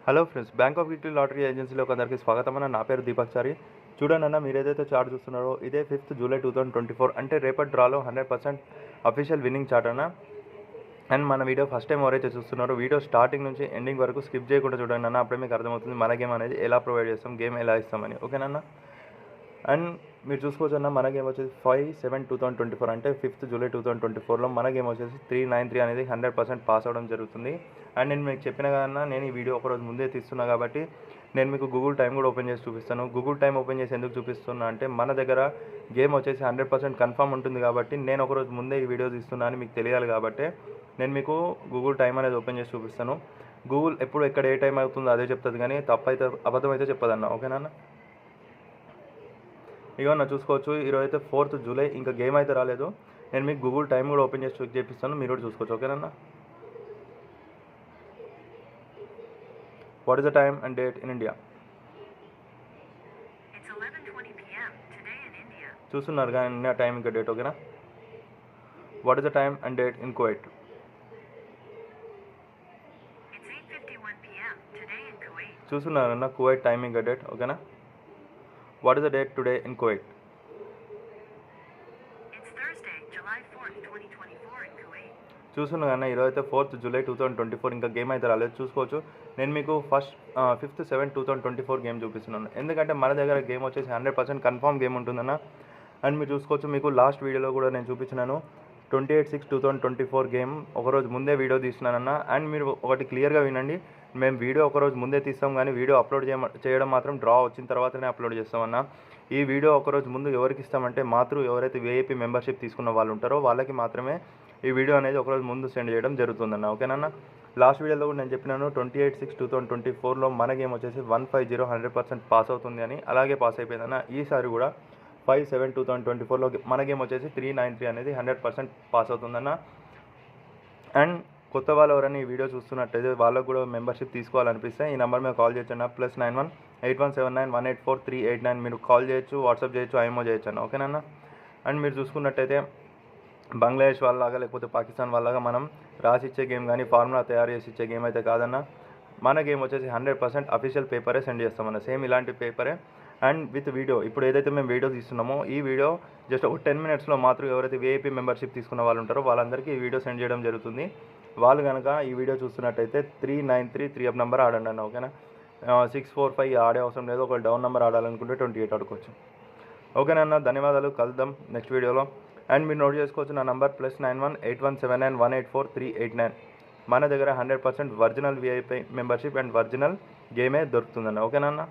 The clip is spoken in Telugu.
Hello friends, bank of weekly lottery ఏజెన్సీలో అందరికీ స్వాగతం అన్న. నా పేరు దీపక్ చారి. చూడండి అన్న, మీరు ఏదైతే చార్ట్ చూస్తున్నారో ఇదే 5th జూలై 2024 అంటే రేపటి డ్రాలో 100% అఫీషియల్ విన్నింగ్ చార్ట్ అన్న. అండ్ మన వీడియో ఫస్ట్ టైం ఎవరైతే చూస్తున్నారో వీడియో స్టార్టింగ్ నుంచి ఎండింగ్ వరకు స్కిప్ చేయకుండా చూడండి అన్న. అప్పుడే మీకు అర్థమవుతుంది మన గేమ్ అనేది ఎలా ప్రొవైడ్ చేస్తాం, గేమ్ ఎలా ఇస్తామని. ఓకేనన్నా? అండ్ మీరు చూసుకోవచ్చు అన్న, మన గేమ్ వచ్చేసి 5/7/2024 అంటే 5th జూలై 2024లో మన గేమ్ వచ్చేసి 393 అనేది 100% పాస్ అవ్వడం జరుగుతుంది. అండ్ నేను మీకు చెప్పిన కదన్నా, నేను ఈ వీడియో ఒకరోజు ముందే తీస్తున్నా కాబట్టి నేను మీకు గూగుల్ టైం కూడా ఓపెన్ చేసి చూపిస్తాను. గూగుల్ టైం ఓపెన్ చేసి ఎందుకు చూపిస్తున్నా అంటే మన దగ్గర గేమ్ వచ్చేసి 100% కన్ఫర్మ్ ఉంటుంది కాబట్టి నేను ఒకరోజు ముందే ఈ వీడియో తీస్తున్నా అని మీకు తెలియాలి కాబట్టి నేను మీకు గూగుల్ టైం అనేది ఓపెన్ చేసి చూపిస్తాను. గూగుల్ ఎప్పుడు ఎక్కడ ఏ టైం అవుతుందో అదే చెప్తుంది, కానీ తప్పైతే అబద్ధం అయితే చెప్పదన్న. ఓకేనా? ఇవన్న చూసుకోవచ్చు. ఈరోజు అయితే 4th జూలై, ఇంకా గేమ్ అయితే రాలేదు. నేను మీకు గూగుల్ టైం కూడా ఓపెన్ చేసి చెక్ చేపిస్తాను, మీరు కూడా చూసుకోవచ్చు. ఓకేనా? What is the time and date in India? చూస్తున్నారు కానీ ఇండియా టైం ఇంకా డేట్. ఓకేనా? What is the time and date in Kuwait? చూస్తున్నారు అన్న, కువైట్ టైం ఇంకా డేట్. ఓకేనా? What is the date today in Kuwait? చూస్తున్నా కానీ ఈరోజు అయితే 4th జూలై 2024, ఇంకా గేమ్ అయితే రాలేదు. చూసుకోవచ్చు. నేను మీకు 5/7/2024 గేమ్ చూపిస్తున్నాను, ఎందుకంటే మన దగ్గర గేమ్ వచ్చేసి 100% కన్ఫర్మ్ గేమ్ ఉంటుందన్న. అండ్ మీరు చూసుకోవచ్చు, మీకు లాస్ట్ వీడియోలో కూడా నేను చూపించినాను 28/6/2024 గేమ్ ఒకరోజు ముందే వీడియో తీస్తున్నానన్న. అండ్ మీరు ఒకటి క్లియర్గా వినండి, మేము వీడియో ఒకరోజు ముందే తీస్తాం, కానీ వీడియో అప్లోడ్ చేయడం మాత్రం డ్రా వచ్చిన తర్వాతనే అప్లోడ్ చేస్తామన్న. ఈ వీడియో ఒకరోజు ముందు ఎవరికి ఇస్తామంటే ఎవరైతే విఐపి మెంబర్షిప్ తీసుకున్న వాళ్ళు ఉంటారో వాళ్ళకి మాత్రమే ఈ వీడియో అనేది ఒకరోజు ముందు సెండ్ చేయడం జరుగుతుందన్న. ఓకేనా? లాస్ట్ వీడియోలో కూడా నేను చెప్పినాను 28/6/2024లో మన గేమ్ వచ్చేసి 150 100% పాస్ అవుతుంది అని. అలాగే పాస్ అయిపోయిందన్న. ఈసారి కూడా 5/7/2024లో మన గేమ్ వచ్చేసి 393 అనేది 100% పాస్ అవుతుందన్న. అండ్ కొత్త వాళ్ళు ఎవరైనా ఈ వీడియో చూస్తున్నట్టయితే వాళ్ళకు కూడా మెంబర్షిప్ తీసుకోవాలనిపిస్తే ఈ నెంబర్ మీద కాల్ చేయొచ్చు అన్న. +91 8179 184 389. మీరు కాల్ చేయొచ్చు, వాట్సాప్ చేయొచ్చు, ఐఎంఓ చేయొచ్చు అన్న. ఓకేనా? అండ్ మీరు చూసుకున్నట్టయితే బంగ్లాదేశ్ వాళ్ళలాగా లేకపోతే పాకిస్తాన్ వాళ్ళలాగా మనం రాసి ఇచ్చే గేమ్ కానీ ఫార్ములా తయారు చేసి ఇచ్చే గేమ్ అయితే కాదన్న. మన గేమ్ వచ్చేసి 100% అఫీషియల్ పేపరే సెండ్ చేస్తామన్న, సేమ్ ఇలాంటి పేపరే. అండ్ విత్ వీడియో, ఇప్పుడు ఏదైతే మేము వీడియో తీస్తున్నామో ఈ వీడియో జస్ట్ ఒక 10 minutesలో మాత్రం ఎవరైతే విఐపీ మెంబర్షిప్ తీసుకున్న వాళ్ళు ఉంటారో వాళ్ళందరికీ ఈ వీడియో సెండ్ చేయడం జరుగుతుంది. వాళ్ళు కనుక ఈ వీడియో చూస్తున్నట్టయితే 393 3 నెంబర్ ఆడండి అన్న. ఓకేనా? 645 ఆడే అవసరం లేదు. ఒక డౌన్ నెంబర్ ఆడాలనుకుంటే 28 ఆడుకోవచ్చు. ఓకేనా? ధన్యవాదాలు, కలుద్దాం నెక్స్ట్ వీడియోలో. అండ్ మీరు నోట్ చేసుకోవచ్చు నా నంబర్ +91 8179 184 389. మన దగ్గర 100% original VIP membership and original గేమే దొరుకుతుందన్న. ఓకేనా?